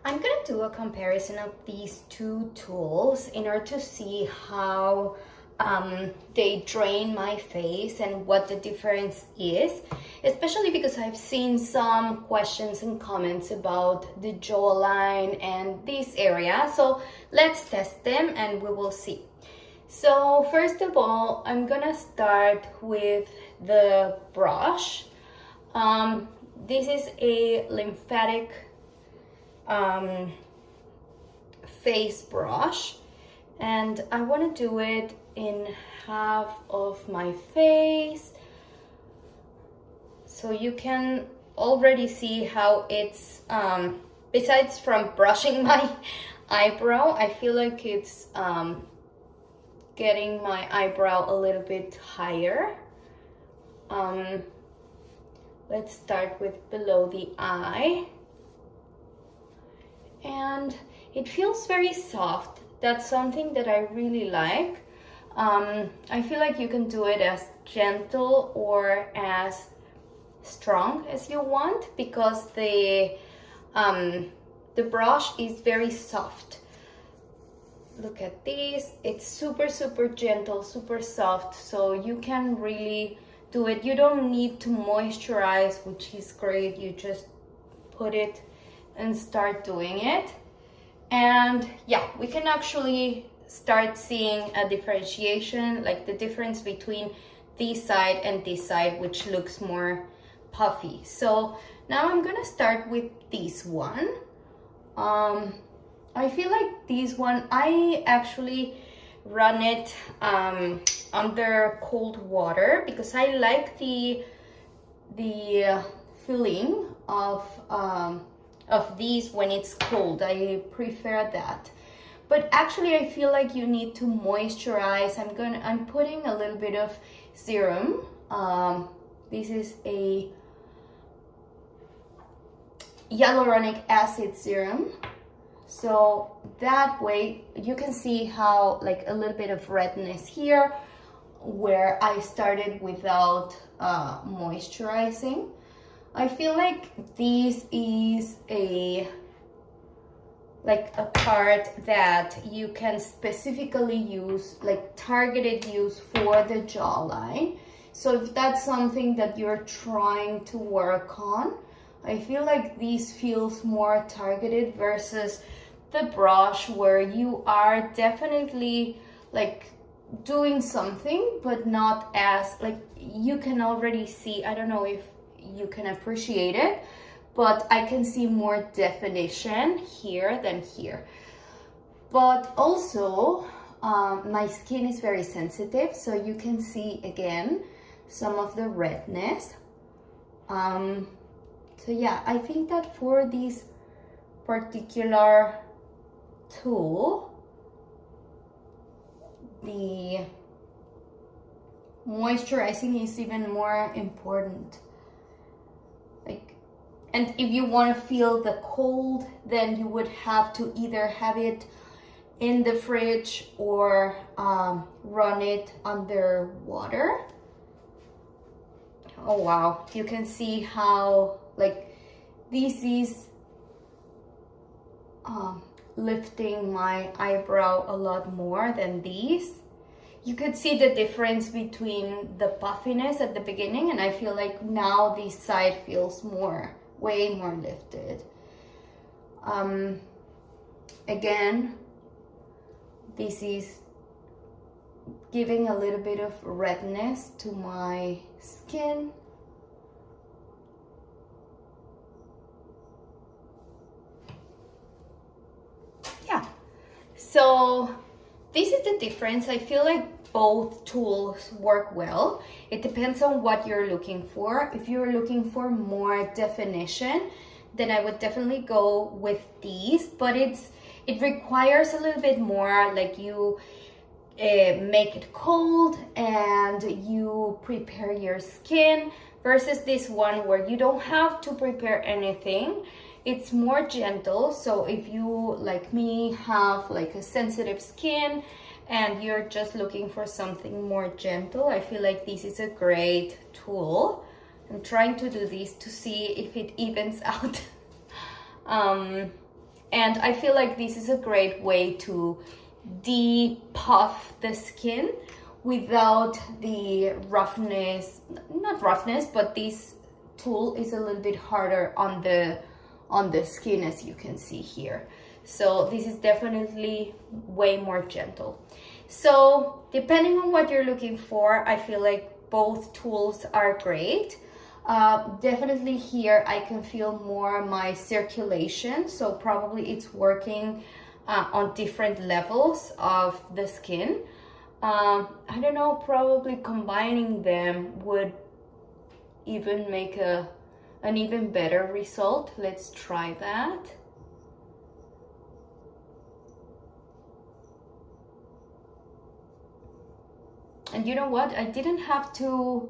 I'm gonna do a comparison of these two tools in order to see how they drain my face and what the difference is, especially because I've seen some questions and comments about the jawline and this area. So let's test them and we will see. So first of all, I'm gonna start with the brush. This is a lymphatic face brush, and I want to do it in half of my face, so you can already see how it's besides from brushing my eyebrow, I feel like it's getting my eyebrow a little bit higher. Let's start with below the eye. And it feels very soft. That's something that I really like. I feel like you can do it as gentle or as strong as you want, because the brush is very soft. Look at this. It's super gentle, super soft, so you can really do it. You don't need to moisturize, which is great. You just put it and start doing it, and yeah, we can actually start seeing a differentiation, like the difference between this side and this side, which looks more puffy. So now I'm gonna start with this one. I feel like this one, I actually run it under cold water because I like the feeling of these when it's cold. I prefer that. But actually I feel like you need to moisturize. I'm putting a little bit of serum. This is a hyaluronic acid serum. So that way you can see how like a little bit of redness here where I started without moisturizing. I feel like this is a part that you can specifically use, like targeted use for the jawline. So if that's something that you're trying to work on, I feel like this feels more targeted versus the brush where you are definitely like doing something, but not as like, you can already see, I don't know if you can appreciate it, but I can see more definition here than here. But also my skin is very sensitive, so you can see again some of the redness. So yeah, I think that for this particular tool, the moisturizing is even more important. And if you want to feel the cold, then you would have to either have it in the fridge or run it under water. Oh wow, you can see how like this is lifting my eyebrow a lot more than these. You could see the difference between the puffiness at the beginning, and I feel like now this side feels way more lifted. Again, this is giving a little bit of redness to my skin. Yeah, so this is the difference. I feel like both tools work well. It depends on what you're looking for. If you're looking for more definition, then I would definitely go with these, but it requires a little bit more, like you make it cold and you prepare your skin, versus this one where you don't have to prepare anything. It's more gentle. So if you, like me, have like a sensitive skin and you're just looking for something more gentle, I feel like this is a great tool. I'm trying to do this to see if it evens out. And I feel like this is a great way to depuff the skin without the roughness, not roughness, but this tool is a little bit harder on the skin, as you can see here. So this is definitely way more gentle. So depending on what you're looking for, I feel like both tools are great. Definitely here I can feel more my circulation, so probably it's working on different levels of the skin. I don't know, probably combining them would even make an even better result. Let's try that. And you know what? I didn't have to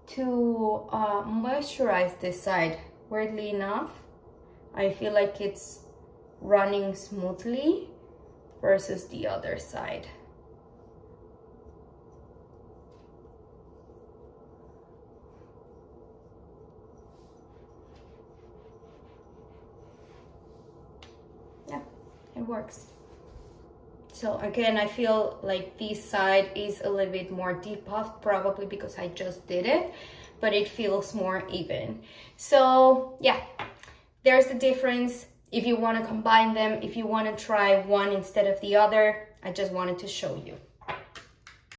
moisturize this side. Weirdly enough, I feel like it's running smoothly versus the other side. Yeah, it works. So again, I feel like this side is a little bit more depuffed, probably because I just did it, but it feels more even. So yeah, there's the difference. If you want to combine them, if you want to try one instead of the other, I just wanted to show you.